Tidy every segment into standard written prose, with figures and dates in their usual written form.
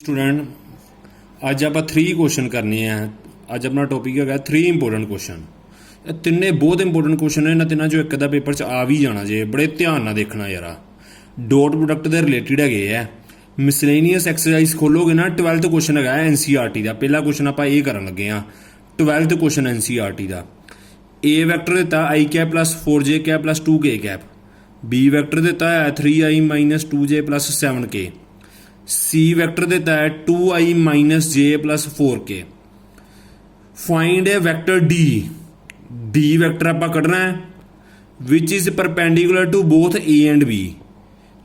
Student अज आप 3 question करने हैं। अज अपना टॉपिक है 3 इंपोर्टेंट क्वेश्चन। तिन्ने बहुत इंपोर्टेंट क्वेश्चन है। इन्होंने तिन्हों जो एक अद्धा पेपर च आ भी जाना जे, बड़े ध्यान ना देखना यार। डॉट प्रोडक्ट के रिलेटिड है। मिसलेनियस एक्सरसाइज खोलोगे ना, 12th क्वेश्चन है NCERT का। पहला क्वेश्चन आप ये करन लगे हाँ, 12th क्वेश्चन NCERT का। ए वैक्टर दिता I cap plus 4j cap plus 2k cap. B vector दिता है 3i minus 2j plus 7k। C vector देता है 2i minus J plus 4k। Find a vector D. D vector आप कढ़ना है which is perpendicular to both A and B,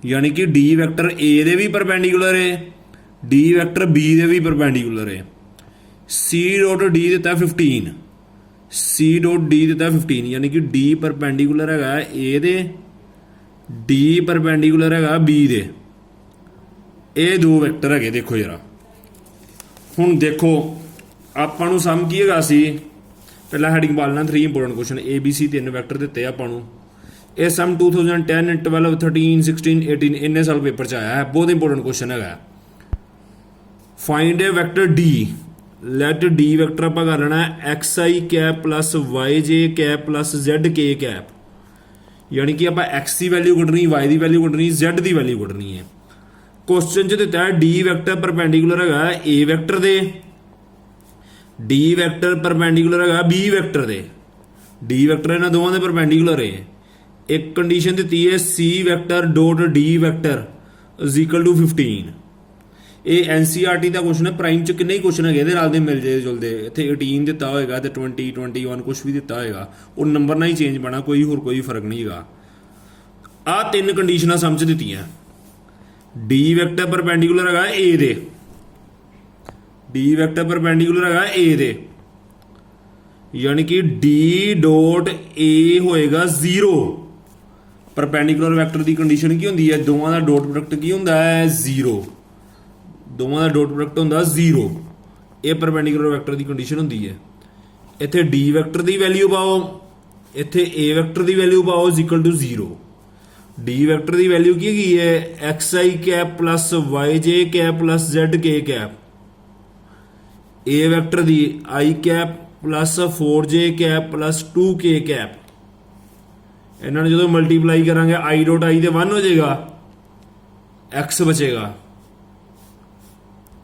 यानी कि D vector A दे भी परपेंडिकुलर है, डी वैक्टर बी दे भी परपेंडिकुलर है। सी डॉट डी देता है 15। सी डॉट डी देता है 15, यानी कि डी परपेंडिकुलर है ए दे, डी परपेंडिकुलर है बी दे। ये दो वैक्टर है। देखो जरा हुण देखो आपां नूं सम की हैगा सी। पहला हैडिंग पा लेना 3 इंपोर्टेंट क्वेश्चन। ABC 3 वैक्टर दिते आपां नूं। ये सम 2010 12 13 16 18 इन्ने साल पेपर च आया है। बहुत इंपोर्टेंट क्वेश्चन है। Find a vector D. Let D vector आप कर लेना XI cap plus YJ cap plus ZK cap, यानी कि आप X की वैल्यू कढ़नी, Y की वैल्यू कढ़नी, Z की वैल्यू कढ़नी है। क्वेश्चन च दिता है डी वैक्टर परपेंडिकुलर है ए वैक्टर दे, डी वैक्टर परपेंडिकुलर है बी वैक्टर दे। डी वैक्टर इन्हां दोवां दे परपेंडिकुलर है। एक कंडीशन दी है सी vector dot D vector is equal to 15। ये NCERT का क्वेश्चन है। प्राइम च किन्ने क्वेश्चन है ये नाल दे मिलदे जुलदे। इत्थे 18 दिता होएगा ते 20 21 कुछ भी दिता होएगा, वो नंबर ना ही चेंज बना, कोई होर कोई फर्क नहीं हैगा। आ 3 कंडीशनां समझ दित्तियां। डी वैक्टर परपेंडिकुलर है ए दे, डी वैक्टर परपेंडिकुलर है ए दे, यानी कि डी डॉट ए होएगा 0। परपेंडिकुलर वैक्टर की कंडीशन की होंदी है, दोवां दा डॉट प्रोडक्ट की होंदा है 0। दोवां दा डॉट प्रोडक्ट होंदा 0। ये परपेंडिकुलर वैक्टर की कंडीशन होंदी है। इत्थे डी वैक्टर की वैल्यू पाओ, इत्थे ए वैक्टर की वैल्यू पाओ is equal to 0। D vector की वैल्यू की है XI cap plus YJ cap plus ZK cap. A vector की I cap plus 4J cap plus 2K cap. इन्होंने जो मल्टीप्लाई करांगे I डॉट I दे 1 हो जाएगा, X बचेगा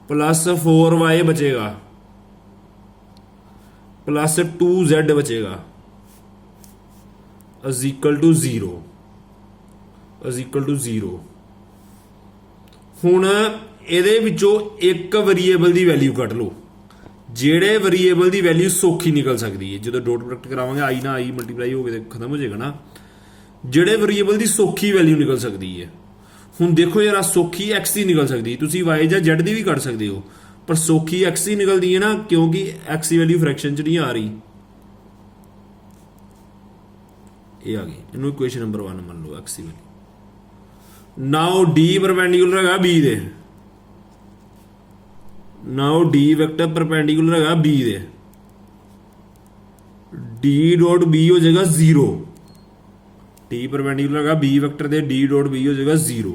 प्लस 4Y बचेगा प्लस 2Z बचेगा is equal to 0। Is equal to 0। हुण इहदे विचों एक वेरीएबल की वैल्यू कट लो। जेड़े वेरीएबल की वैल्यू सौखी निकल सकती है, जो डॉट प्रोडक्ट करावांगे आई ना आई मल्टीप्लाई हो गए खत्म हो जाएगा ना। जेड़े वेरीएबल की सौखी वैल्यू निकल सकती है, हुण देखो यार सौखी X ही निकल सकती है। तुसीं Y या Z की भी कट सकते हो, पर सौखी X ही निकलती है ना, क्योंकि X की वैल्यू फ्रैक्शन च नहीं आ रही। ये आ गई, इन्होंने इक्वेशन नंबर 1 मान लो X की वैल्यू। नाउ डी परपेंडिकुलर है बी दे, नाउ डी वैक्टर परपेंडिकुलर है बी दे, डी डॉट बी हो जाएगा 0। डी परपेंडिकुलर है बी वैक्टर दे, डी डॉट बी हो जाएगा 0।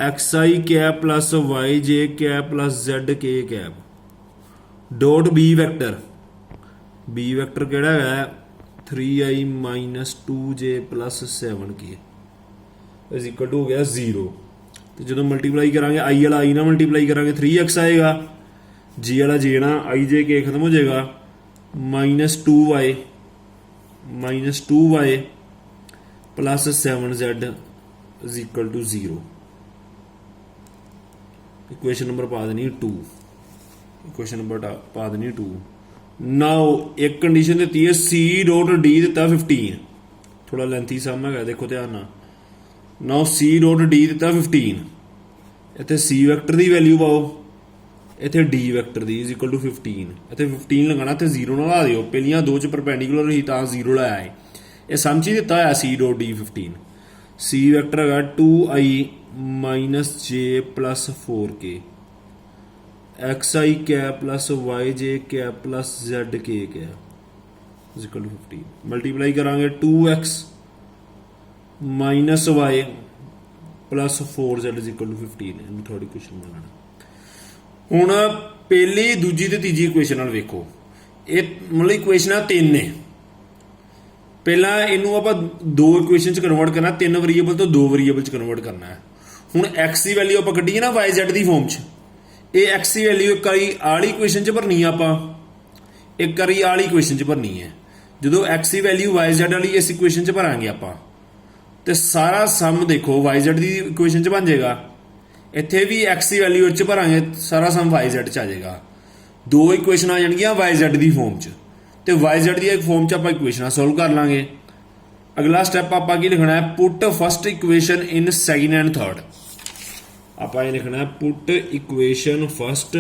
XI cap plus YJ cap plus ZK cap dot b vector. B vector केड़ा है 3i minus 2j plus 7k is equal to हो गया 0। तो जो मल्टीप्लाई करांगे आई वाला आई ना मल्टीप्लाई करांगे 3x आएगा, जी वाला जे ना IJK खत्म हो जाएगा, minus 2y plus 7z is equal to 0। Equation number पा देनी 2। इक्वेशन नंबर पा देनी 2। नाउ एक कंडीशन दी है सी डॉट डी दिता 15। थोड़ा लेंथी सम है, देखो ध्यान ना। नाउ सी डॉट डी दिता 15। इत्थे सी वैक्टर की वैल्यू पाओ, इत्थे डी वैक्टर की इज इक्वल टू 15। इत्थे 15 लगाना, इत्थे 0 ना ला दिओ, पहलियां दो च परपेंडिकुलर ही तां 0 लाया है। ये समझ ही दिता है c dot d 15। C vector है 2i minus J plus 4k, XI cap plus YJ cap plus ZK cap is equal to 15। Multiply करांगे 2x minus y plus 4z is equal to 15 ਇਹਨੂੰ ਥਰਡ ਇਕੁਏਸ਼ਨ ਮੰਨਣਾ। ਹੁਣ ਪਹਿਲੀ ਦੂਜੀ ਤੇ ਤੀਜੀ equation ਨਾਲ ਵੇਖੋ, ਇਹ ਮਤਲਬ ਇਕੁਏਸ਼ਨਾਂ ਤਿੰਨ ਨੇ। ਪਹਿਲਾਂ ਇਹਨੂੰ ਆਪਾਂ ਦੋ ਇਕੁਏਸ਼ਨ ਚ ਕਨਵਰਟ ਕਰਨਾ, ਤਿੰਨ ਵੇਰੀਏਬਲ ਤੋਂ ਦੋ ਵੇਰੀਏਬਲ ਚ ਕਨਵਰਟ ਕਰਨਾ ਹੈ। ਹੁਣ x ਦੀ ਵੈਲਿਊ ਆਪਾਂ ਕੱਢੀਏ ਨਾ yz ਦੀ ਫਾਰਮ ਚ, ਇਹ x ਦੀ ਵੈਲਿਊ ਇੱਕ ਵਾਰੀ ਆਲੀ ਇਕੁਏਸ਼ਨ ਚ ਭਰਨੀ ਆ ਆਪਾਂ, ਇੱਕ ਵਾਰੀ ਆਲੀ ਇਕੁਏਸ਼ਨ ਚ ਭਰਨੀ ਹੈ। ਜਦੋਂ x ਦੀ ਵੈਲਿਊ yz ਵਾਲੀ ਇਸ ਇਕੁਏਸ਼ਨ ਚ ਭਰਾਂਗੇ ਆਪਾਂ, ਤੇ ਸਾਰਾ ਸਮ ਦੇਖੋ yz ਦੀ ਇਕੁਏਸ਼ਨ ਚ ਬਣ ਜਾਏਗਾ। ਇੱਥੇ ਵੀ x ਦੀ ਵੈਲਿਊ ਚ ਭਰਾਂਗੇ, ਸਾਰਾ ਸਮ yz ਚ ਆ ਜਾਏਗਾ। ਦੋ ਇਕੁਏਸ਼ਨ ਆ ਜਾਣਗੀਆਂ yz ਦੀ ਫਾਰਮ ਚ, ਤੇ yz ਦੀ ਫਾਰਮ ਚ ਆਪਾਂ ਇਕੁਏਸ਼ਨਾਂ ਸੋਲਵ ਕਰ ਲਾਂਗੇ। ਅਗਲਾ ਸਟੈਪ ਆਪਾਂ ਕੀ ਲਿਖਣਾ ਹੈ, put first equation in second and third. ਆਪਾਂ ਇਹ ਲਿਖਣਾ ਹੈ put equation first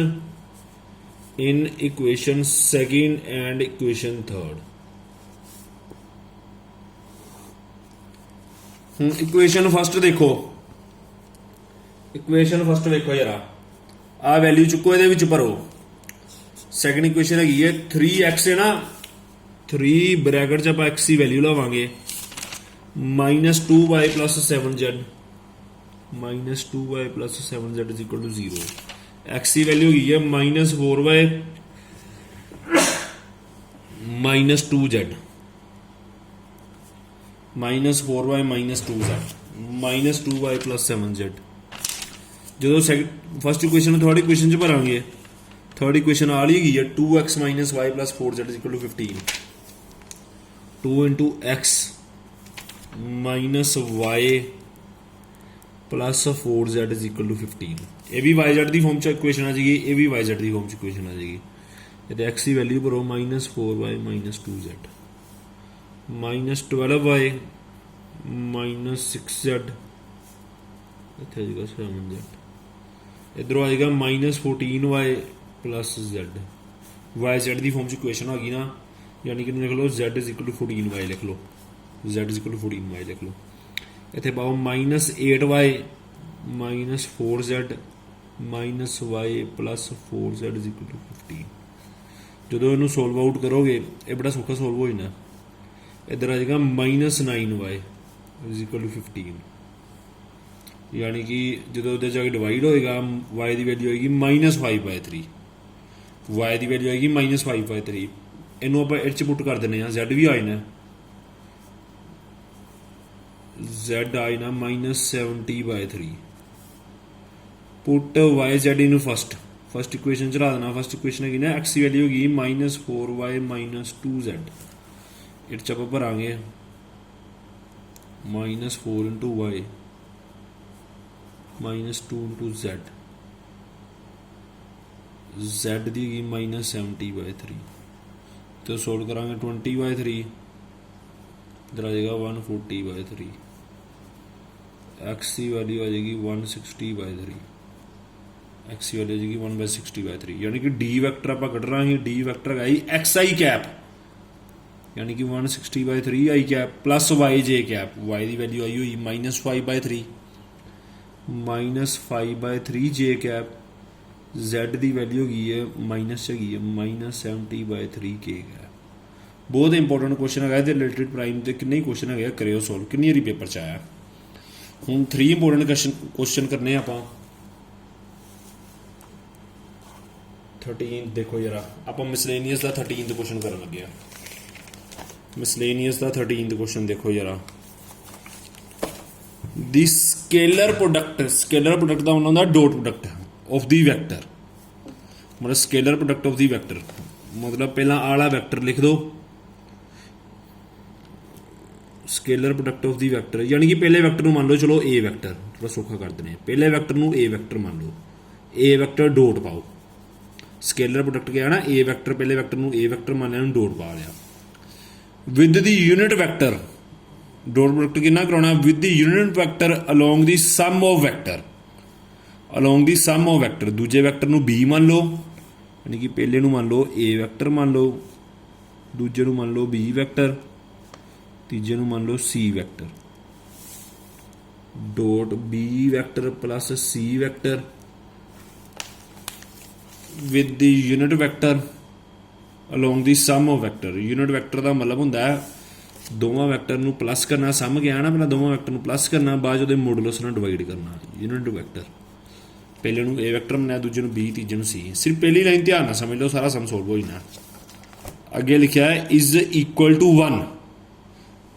in equation second and equation third. ਹੁਣ ਇਕੁਏਸ਼ਨ ਫਸਟ ਦੇਖੋ, ਇਕੁਏਸ਼ਨ ਫਸਟ ਵੇਖੋ ਜਰਾ, ਆ ਵੈਲਿਊ ਚੁੱਕੋ, ਇਹਦੇ ਵਿੱਚ ਭਰੋ। ਸੈਕਿੰਡ ਇਕੁਏਸ਼ਨ ਹੈਗੀ ਹੈ 3x ਹੈ ਨਾ, 3 ਬ੍ਰੈਕਟ ਚ ਆਪਾਂ x ਦੀ ਵੈਲਿਊ ਲਾਵਾਂਗੇ, -2y + 7z, -2y + 7z is equal to 0। x ਦੀ ਵੈਲਿਊ ਹੈਗੀ ਹੈ -4y -2z, -4y -2z, -2y + 7z। ਜਦੋਂ ਫਸਟ ਇਕੁਏਸ਼ਨ ਨੂੰ ਥਰਡ ਇਕੁਏਸ਼ਨ ਚ ਭਰਾਂਗੇ, ਥਰਡ ਇਕੁਏਸ਼ਨ ਆ ਲਈ ਗਈ ਹੈ 2x - y + 4z is equal to 15। 2 × x - y + 4z is equal to 15। ਇਹ ਵੀ yz ਦੀ ਫਾਰਮ ਚ ਇਕੁਏਸ਼ਨ ਆ ਜਾਏਗੀ, ਇਹ ਵੀ yz ਦੀ ਫਾਰਮ ਚ ਇਕੁਏਸ਼ਨ ਆ ਜਾਏਗੀ। ਇਹਦੇ x ਦੀ ਵੈਲਿਊ ਭਰੋ, -4y -2z, -12y -6z, ਇੱਥੇ ਆ ਜਾਏਗਾ 7z। ਇੱਧਰੋਂ ਆ ਜਾਏਗਾ -14y + z। yz ਦੀ ਫਾਰਮ ਚ ਇਕੁਏਸ਼ਨ ਆ ਗਈ ਨਾ, ਯਾਨੀ ਕਿ ਲਿਖ ਲਓ z is equal to 14y, ਲਿਖ ਲਓ z is equal to 14y ਲਿਖ ਲਓ। ਇੱਥੇ ਪਾਓ -8y -4z -y + 4z is equal to 15। ਜਦੋਂ ਇਹਨੂੰ ਸੋਲਵ ਆਊਟ ਕਰੋਗੇ, ਇਹ ਬੜਾ ਸੌਖਾ ਸੋਲਵ ਹੋ ਜਾਣਾ। ਇੱਧਰ ਆ ਜਾਏਗਾ -9y ਇਜ਼ ਇਕੁਅਲ ਟੂ 15, ਯਾਨੀ ਕਿ ਜਦੋਂ ਉਹਦੇ ਜਾ ਕੇ ਡਿਵਾਈਡ ਹੋਏਗਾ, y ਦੀ ਵੈਲਿਊ ਆਏਗੀ -5/3, y ਦੀ ਵੈਲਿਊ ਆਏਗੀ -5/3। ਇਹਨੂੰ ਆਪਾਂ ਇਹ 'ਚ ਪੁੱਟ ਕਰ ਦਿੰਦੇ ਹਾਂ, z ਵੀ ਆ ਜਾਣਾ, z ਆ ਜਾਣਾ -70/3। ਪੁੱਟ yz ਇਨ ਫਸਟ ਇਕੁਏਸ਼ਨ ਚਲਾ ਦੇਣਾ। ਫਸਟ ਇਕੁਏਸ਼ਨ ਹੈਗੀ ਨਾ, x ਦੀ ਵੈਲਿਊ ਹੈਗੀ -4y -2z। ਇਹ 'ਚ ਆਪਾਂ ਭਰਾਂਗੇ -4 × y -2 × z, z ਦੀ ਹੈਗੀ -70/3। तो सोल्व करांगे 20/3, इधर आ जाएगा 140/3। x की वैल्यू आ जाएगी 160/3, x की वैल्यू आ जाएगी 1/60/3। यानी कि डी वैक्टर आप कट रहा है, डी वैक्टर है xi कैप, यानी कि 160/3 i cap plus yj cap. y की वैल्यू आई हुई -5/3 -5/3 j कैप, z ਦੀ ਵੈਲਿਊ ਹੈਗੀ ਹੈ ਮਾਈਨਸ ਹੈਗੀ ਹੈ -70/3 k ਹੈ। ਬਹੁਤ ਇੰਪੋਰਟੈਂਟ ਕੁਐਸਚਨ ਹੈਗਾ, ਇਹਦੇ ਰਿਲੇਟਡ ਪ੍ਰਾਈਮ ਤੇ ਕਿੰਨੇ ਕੁਐਸਚਨ ਹੈਗੇ, ਕਰਿਓ ਸੋਲਵ। ਕਿੰਨੀ ਵਾਰੀ ਪੇਪਰ 'ਚ ਆਇਆ। ਹੁਣ 3 ਇੰਪੋਰਟੈਂਟ ਕੁਐਸਚਨ ਕਰਨੇ ਆਪਾਂ। 13 ਦੇਖੋ ਜਰਾ, ਆਪਾਂ ਮਿਸਲੇਨੀਅਸ ਦਾ 13th ਕੁਐਸਚਨ ਕਰਨ ਲੱਗੇ ਆ। ਮਿਸਲੇਨੀਅਸ ਦਾ 13th ਕੁਐਸਚਨ ਦੇਖੋ ਜਰਾ। ਦੀ ਸਕੇਲਰ ਪ੍ਰੋਡਕਟ ਦਾ ਉਹਨਾਂ ਦਾ dot product of the vector, मतलब scalar product of the vector, मतलब पहला आला वैक्टर लिख दो, scalar product of the vector, यानी कि पहले वैक्टर मान लो, चलो ए वैक्टर थोड़ा सौखा कर देने, पहले वैक्टर ए वैक्टर मान लो, ए वैक्टर डॉट पाओ। स्केलर प्रोडक्ट क्या है ना, ए वैक्टर पहले वैक्टर ए वैक्टर मान लिया, डॉट पा लिया। With the unit vector, dot product कितना कराना, with the unit vector along the sum of vector, along the sum of vector. ਦੂਜੇ ਵੈਕਟਰ ਨੂੰ b ਮੰਨ ਲਓ, ਯਾਨੀ ਕਿ ਪਹਿਲੇ ਨੂੰ ਮੰਨ ਲਓ a ਵੈਕਟਰ ਮੰਨ ਲਓ, ਦੂਜੇ ਨੂੰ ਮੰਨ ਲਓ b ਵੈਕਟਰ, ਤੀਜੇ ਨੂੰ ਮੰਨ ਲਓ c vector. Dot b vector plus c vector with the unit vector along the sum of vector. Unit vector ਦਾ ਮਤਲਬ ਹੁੰਦਾ ਹੈ ਦੋਵਾਂ ਵੈਕਟਰ ਨੂੰ ਪਲੱਸ ਕਰਨਾ, ਸਮ ਗਿਆ ਨਾ, ਪਹਿਲਾਂ ਦੋਵਾਂ ਵੈਕਟਰ ਨੂੰ ਪਲੱਸ ਕਰਨਾ, ਬਾਅਦ 'ਚ ਉਹਦੇ ਮੋਡੂਲਸ ਨਾਲ ਡਿਵਾਈਡ ਕਰਨਾ, ਯੂਨਿਟ ਵੈਕਟਰ। ਪਹਿਲੇ ਨੂੰ A ਵੈਕਟਰ ਬਣਾਇਆ, ਦੂਜੇ ਨੂੰ B, ਤੀਜੇ ਨੂੰ C। ਸਿਰਫ ਪਹਿਲੀ ਲਾਈਨ ਧਿਆਨ ਨਾਲ ਸਮਝ ਲਓ, ਸਾਰਾ ਸਮ ਸੋਲਵ ਹੋ ਜਾਣਾ। ਅੱਗੇ ਲਿਖਿਆ ਹੈ is equal to 1,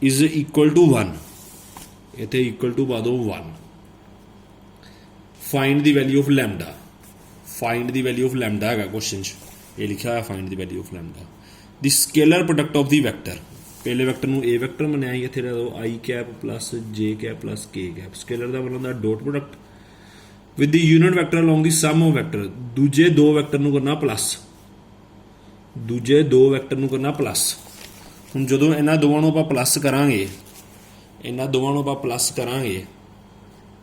is equal to 1, ਇੱਥੇ ਇਕੁਅਲ ਟੂ ਪਾ ਦਿਓ 1। Find the value of lambda, find the value of lambda ਹੈਗਾ ਕੁਐਸਚਨ 'ਚ, ਇਹ ਲਿਖਿਆ ਹੋਇਆ find the value of lambda. The scalar product of the vector, ਪਹਿਲੇ ਵੈਕਟਰ ਨੂੰ A ਵੈਕਟਰ ਬਣਾਇਆ, ਇੱਥੇ ਲੈ ਦਿਓ I cap plus J cap plus K cap. Scalar ਦਾ ਮਤਲਬ ਹੁੰਦਾ dot product with the unit vector along the sum of vector. ਦੂਜੇ ਦੋ ਵੈਕਟਰ ਨੂੰ ਕਰਨਾ ਪਲੱਸ, ਦੂਜੇ ਦੋ ਵੈਕਟਰ ਨੂੰ ਕਰਨਾ ਪਲੱਸ। ਹੁਣ ਜਦੋਂ ਇਹਨਾਂ ਦੋਵਾਂ ਨੂੰ ਆਪਾਂ ਪਲੱਸ ਕਰਾਂਗੇ, ਇਹਨਾਂ ਦੋਵਾਂ ਨੂੰ ਆਪਾਂ ਪਲੱਸ ਕਰਾਂਗੇ,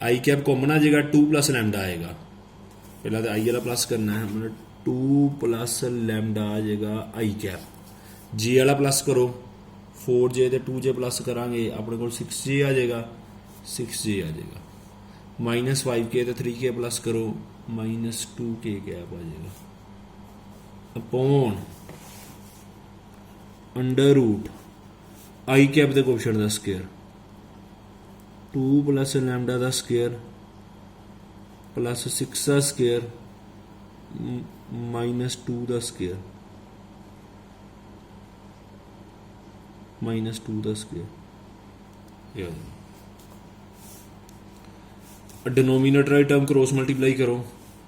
I ਕੈਪ ਕਾਮਨ ਆ ਜਾਏਗਾ, 2 ਪਲੱਸ ਲੈਮਡਾ ਆਏਗਾ। ਪਹਿਲਾਂ ਤਾਂ I ਵਾਲਾ ਪਲੱਸ ਕਰਨਾ ਹੈ, ਮਤਲਬ 2 ਪਲੱਸ ਲੈਮਡਾ ਆ ਜਾਏਗਾ I ਕੈਪ। J ਵਾਲਾ ਪਲੱਸ ਕਰੋ, 4J ਤੇ 2J ਪਲੱਸ ਕਰਾਂਗੇ, ਆਪਣੇ ਕੋਲ 6J ਆ ਜਾਏਗਾ, 6J ਆ ਜਾਏਗਾ। ਮਾਈਨਸ 5K ਤੇ 3K ਪਲੱਸ ਕਰੋ, ਮਾਈਨਸ 2K ਕੈਪ ਆ ਜਾਏਗਾ, upon under root I cap ਦੇ ਕੋਐਫੀਸ਼ੀਐਂਟ ਦਾ ਸਕੁਅਰ, 2 ਪਲੱਸ ਲੈਮਡਾ ਦਾ ਸਕੁਅਰ ਪਲੱਸ 6 ਦਾ ਸਕੁਅਰ ਮਾਈਨਸ 2 ਦਾ ਸਕੁਅਰ, ਮਾਈਨਸ 2 ਦਾ ਸਕੁਅਰ। डिनोमिनेटर वाली टर्म क्रॉस मल्टीप्लाई करो,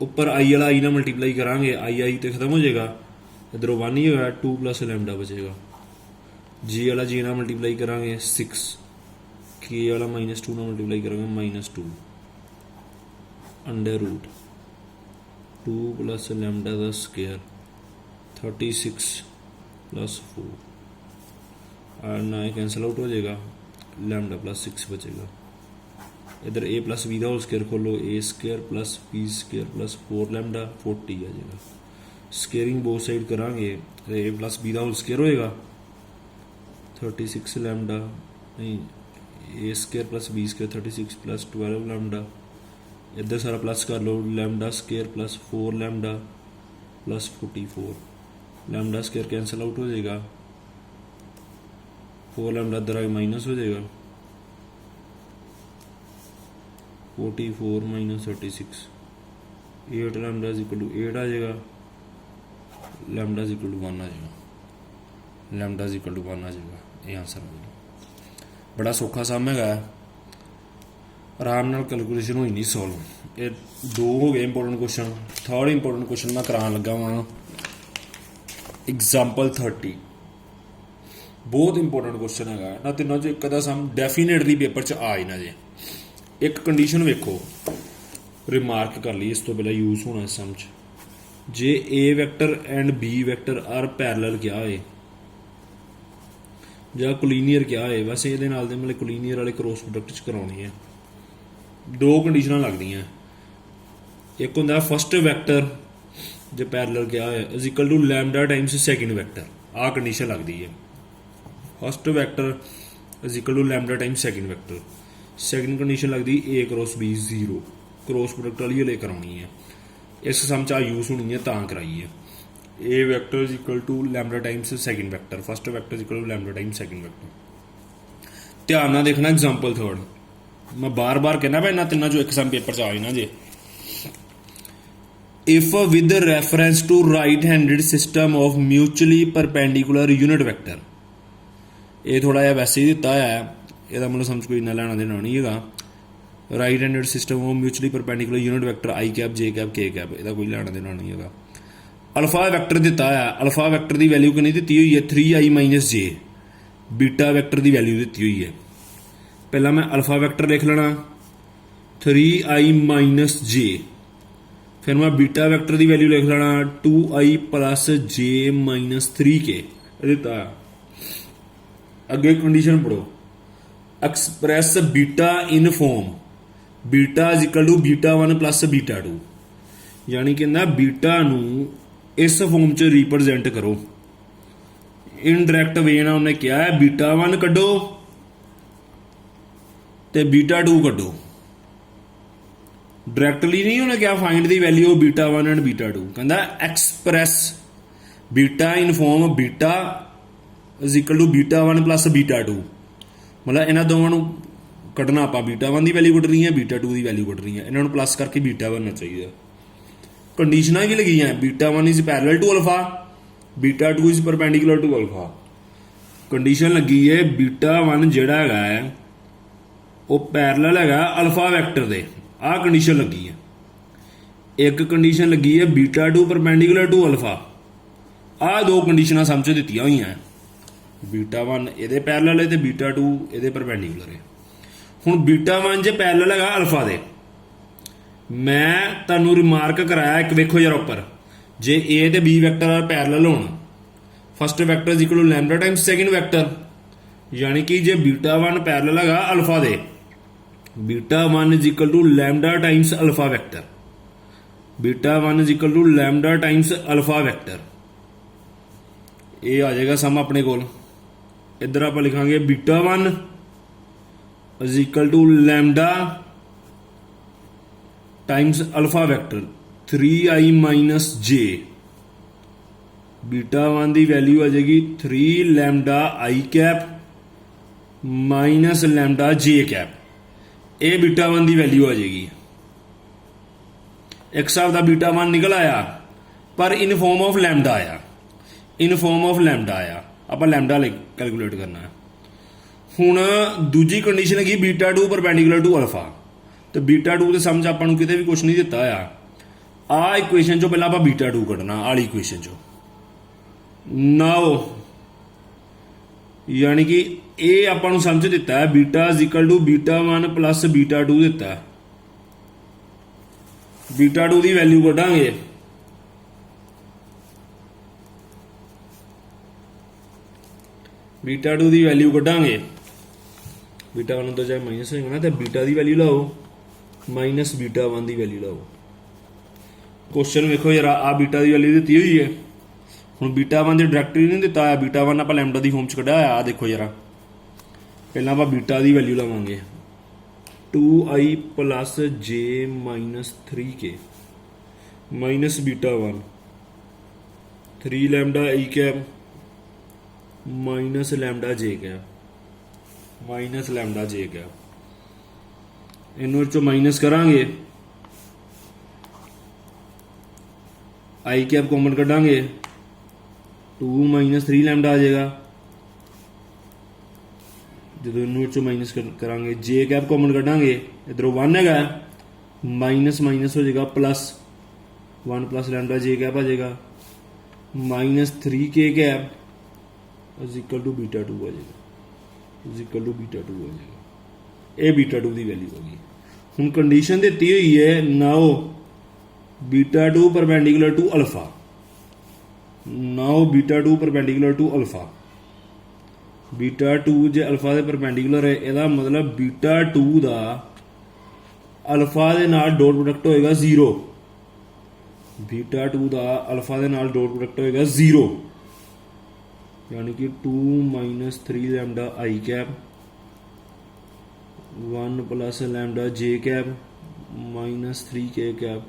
ऊपर आई वाला आई ना मल्टीप्लाई करांगे, आई तो खत्म हो जाएगा, इधरों 1 ही होगा, 2 प्लस लैम्डा बचेगा। जी वाला जी ना मल्टीप्लाई करांगे 6, के वाला माइनस 2 ना मल्टीप्लाई करांगे minus 2, under root 2 plus lambda का स्क्वायर 36 प्लस 4, और ना कैंसल आउट हो जाएगा, लैम्डा प्लस 6 बचेगा। इधर a प्लस बी का होल स्क्वायर खोलो, A square plus B square plus 4 lambda 40 आ जाएगा। स्क्वेयरिंग बोथ साइड करांगे तो a प्लस बी का होल स्क्वायर होएगा, 36 लैम्डा नहीं, A square plus B square 36 plus 12 lambda. इधर सारा प्लस कर लो, lambda square plus 4 lambda plus 44, lambda square cancel out हो जाएगा, 4 लैम्डा इधर आगे माइनस हो जाएगा, 44 minus 36, 8 lambda is equal to 8 आ जाएगा, लैम्डा इज इक्वल टू 1 आ जाएगा, लैम्डा इज इक्वल टू 1 आ जाएगा। ये आंसर आ जाएगा। बड़ा सौखा सम है, आराम नाल कैलकुलेशन होई नहीं सॉल्व। ये 2 हो गए important question. Third important question मैं करान लगा वहाँ, एग्जाम्पल 30, बहुत इंपोर्टेंट क्वेश्चन है ना, तीनों चो एक अद्धा सम डेफिनेटली पेपर च आ जाना जे। एक कंडीशन वेखो, रिमार्क कर ली इस तो पहले यूज होना इस सम च, जे A vector and B vector are parallel क्या है ਜਾਂ ਕੋਲੀਨੀਅਰ ਕਿਹਾ ਹੈ, ਵੈਸੇ ਇਹਦੇ ਨਾਲ ਦੇ ਮਤਲਬ ਕੋਲੀਨੀਅਰ ਵਾਲੇ ਕ੍ਰੋਸ ਪ੍ਰੋਡਕਟ ਚ ਕਰਾਉਣੀ ਹੈ। 2 ਕੰਡੀਸ਼ਨਾਂ ਲੱਗਦੀਆਂ, ਇੱਕ ਹੁੰਦਾ ਫਸਟ ਵੈਕਟਰ ਜੇ ਪੈਰਲਲ ਕਿਹਾ ਹੈ is equal to lambda times second vector, ਆਹ ਕੰਡੀਸ਼ਨ ਲੱਗਦੀ ਹੈ। First vector is equal to lambda times second vector. Second condition ਲੱਗਦੀ A cross B 0, cross product ਵਾਲੀ ਹਲੇ ਕਰਾਉਣੀ ਹੈ। ਇਸ ਸਮ ਚ ਆ ਯੂਜ਼ ਹੋਣੀ ਹੈ ਤਾਂ ਕਰਾਈ ਹੈ। A vector is equal to lambda times second vector, first vector is equal to lambda times second vector। ध्यान ਨਾਲ देखना एग्जाम्पल 3, मैं बार बार कहना भाई ना तिना जो एक सम पेपर च आ जाना जे। If with reference to right handed system of mutually perpendicular unit vector, ये थोड़ा जिहा वैसे ही दिता है, ਇਹਦਾ मतलब समझ कोई इन्ना लेना देना नहीं है। Right handed system of mutually perpendicular unit vector I cap J cap के कैप, ਇਹਦਾ कोई लेना देना नहीं है। अल्फा वैक्टर दिता है, अल्फा वैक्टर की वैल्यू कितनी दी हुई है 3i माइनस जे, बीटा वैक्टर की वैल्यू दी हुई है। पहला मैं अल्फा वैक्टर लिख लेना 3i माइनस जे, फिर मैं बीटा वैक्टर की वैल्यू लिख लेना 2i प्लस जे माइनस 3k दिता। अगे कंडीशन पढ़ो, express beta in form beta is equal to beta 1 plus beta 2, यानी कि बीटा नू इस फॉर्म च रिप्रजेंट करो। इनडायरैक्ट वे ना उन्हें क्या है, बीटा 1 कड्डो ते बीटा 2 कड्डो। डायरैक्टली नहीं उन्हें क्या find the value beta 1 and beta 2, कहता express beta in form beta is equal to β1 plus β2 मतलब इन्होंने दोनों कटना आप β1 की वैल्यू कट रही है β2 की वैल्यू कट रही है इन्होंने प्लस करके β बनना चाहिए कंडीशन भी लगी हैं β1 is parallel to alpha β2 is perpendicular to alpha condition लगी है β1 जिहड़ा है वो पैरेलल है अल्फा वैक्टर दे आ कंडीशन लगी है एक कंडीशन लगी है β2 परपेंडिकुलर टू अल्फा आ दो कंडीशन समझ दी हुई हैं β1 ये पैरेलल है तो β2 ये परपेंडिकुलर है हुण β1 जे पैरेलल है अल्फा दे मैं तुहानूं रिमार्क कराया एक वेखो यार उपर जे ए ते बी वैक्टर पैरेलल होण first vector is equal to lambda times second vector यानी कि जे β1 पैरेलल है अल्फा दे β1 is equal to lambda times alpha vector β1 is equal to lambda times alpha vector ये आ जाएगा सम अपने कोल इधर आप लिखांगे β1 is equal to lambda times alpha vector 3i minus j β1 की वैल्यू आ जाएगी 3 लैम्डा आई कैप माइनस लैम्डा जे कैप ये β1 की वैल्यू आ जाएगी एक हिसाब का β1 निकल आया पर इन फॉर्म ऑफ लैम्डा आया इन फॉर्म ऑफ लैम्डा आया आप लैम्डा कैलकुलेट करना है हुण दूजी कंडीशन है β2 परपेंडिकुलर टू अल्फा तो β2 के समझ आपको किते भी कुछ नहीं दिता आ इक्वेशन चो पहला आप β2 कढ़ना आली इक्वेशन चो नाउ यानी कि ये आपको समझ दिता है beta is equal to β1 plus β2 दिता है β2 की वैल्यू कढ़ांगे β2 की वैल्यू कढ़ांगे β1 तो चाहे माइनस होगा ना तो बीटा की वैल्यू लाओ माइनस β1 की वैल्यू लाओ क्वेश्चन वेखो यार आ बीटा की वैल्यू दी हुई है हुण β1 की डायरैक्टली नहीं दिता है β1 आप लैम्डा की फॉर्म च कढ़ाया आ देखो यार पहला आप बीटा की वैल्यू लवांगे 2i प्लस j minus 3k minus β1 3 lambda आई कैप माइनस लैम्डा जे कैप माइनस लैम्डा जे कैप इन्हों चो माइनस करांगे आई कैप कॉमन कढ़ांगे 2 माइनस 3 लैम्डा आ जाएगा जो इन्हों चो माइनस करांगे जे कैप कॉमन कढ़ांगे इधरों 1 है माइनस माइनस हो जाएगा प्लस 1 प्लस लैम्डा जे कैप आ जाएगा minus 3k cap is equal to β2 आ जाएगा इज इक्वल टू β2 आ जाएगा ये β2 की वैल्यू होगी हुण कंडीशन दी हुई है now β2 perpendicular to alpha now β2 perpendicular to alpha β2 जे अल्फा के परपेंडिकुलर है यदा मतलब β2 का अल्फा के नाल डॉट प्रोडक्ट होएगा 0 β2 का अल्फा के नाल डॉट प्रोडक्ट होएगा 0 यानी कि 2 minus 3 lambda I cap 1 plus lambda J cap minus 3k cap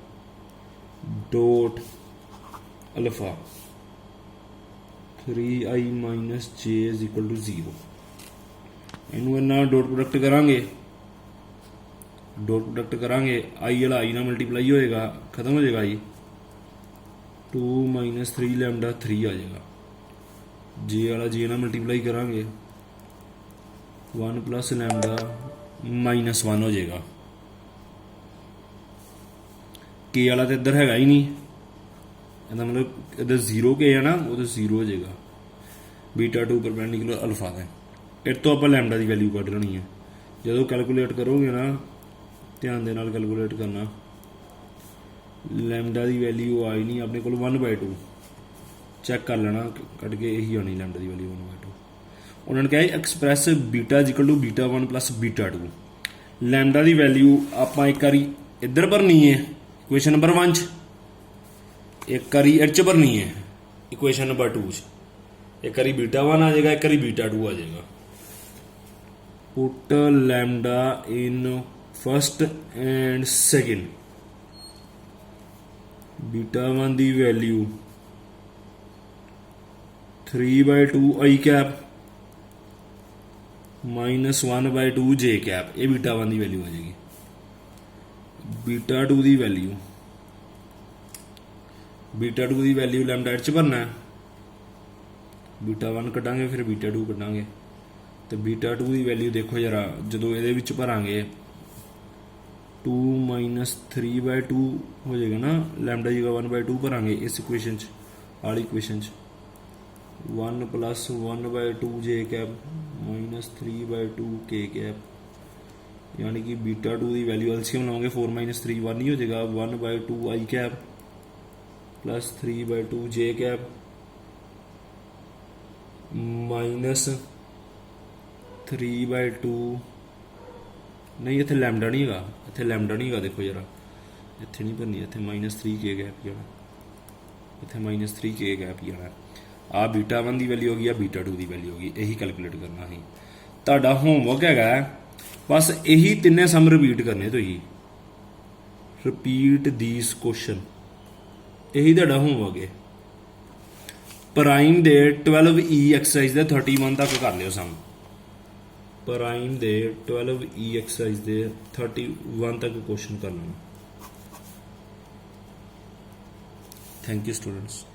dot alpha 3i minus j is equal to 0 इनू इन्ना डॉट प्रोडक्ट करांगे डॉट प्रोडक्ट करांगे आई वाला आई ना मल्टीप्लाई होएगा खत्म हो जाएगा आई 2 माइनस 3 लैम्डा 3 आ जाएगा जे वाला जे ना मल्टीप्लाई करांगे 1 प्लस लैम्डा माइनस 1 हो जाएगा के वाला तो इधर है ही नहीं मतलब इधर 0k है ना वो तो 0 हो जाएगा β2 परपेंडिकुलर अल्फा का इस तो आप लैम्डा की वैल्यू कढ़ लेनी है जो कैलकुलेट करोगे ना ध्यान दे नाल कैलकुलेट करना लैम्डा की वैल्यू आई नहीं अपने को 1/2 चैक कर लेना कट के यही आनी लैम्डा की वैल्यू 1/2 उन्होंने कहा express beta equal to β1 plus β2 lambda की वैल्यू आप एक बारी इधर भरनी है इक्वेशन नंबर 1 एक बारी इच भरनी है इक्वेशन नंबर 2 एक बारी β1 आ जाएगा एक बारी β2 आ जाएगा put lambda in first and second β1 की value 3/2 I cap -1/2 J cap, ये बीटा 1 की वैल्यू आ जाएगी। बीटा 2 की वैल्यू लैम्डा 8 च भरना है, बीटा 1 कटांगे फिर बीटा 2 कटांगे। तो बीटा 2 की वैल्यू देखो जरा, जो ये भरांगे 2 - 3/2 हो जाएगा ना, लैम्डा जी का 1/2 भरांगे इस इक्वेशन वाली इक्वेशन 1 + 1/2 जे कैप -3/2 के कैप, यानी कि बीटा 2 की वैल्यू एलसीएम लाओगे 4 - 3 1 ही हो जाएगा, 1/2 आई कैप प्लस 3/2 जे कैप -3/2 नहीं, इतने लैम्डा नहीं है, इतने लैम्डा नहीं है, देखो जरा इतने नहीं भरनी, इतने -3 के गैप जाना, इतने -3 के गैप जाना। आ बीटा 1 की वैल्यू होगी, आ बीटा 2 की वैल्यू होगी, यही कैलकुलेट करना ही तुहाडा होमवर्क है। बस यही तिने सम रिपीट करने तो ही रिपीट दीस क्वेश्चन, यही तुहाडा होमवर्क है। प्राइम दे 12E एक्सरसाइज दे 31 तक कर लियो सम, प्राइम दे 12E एक्सरसाइज दे 31 तक क्वेश्चन करना। Thank you students.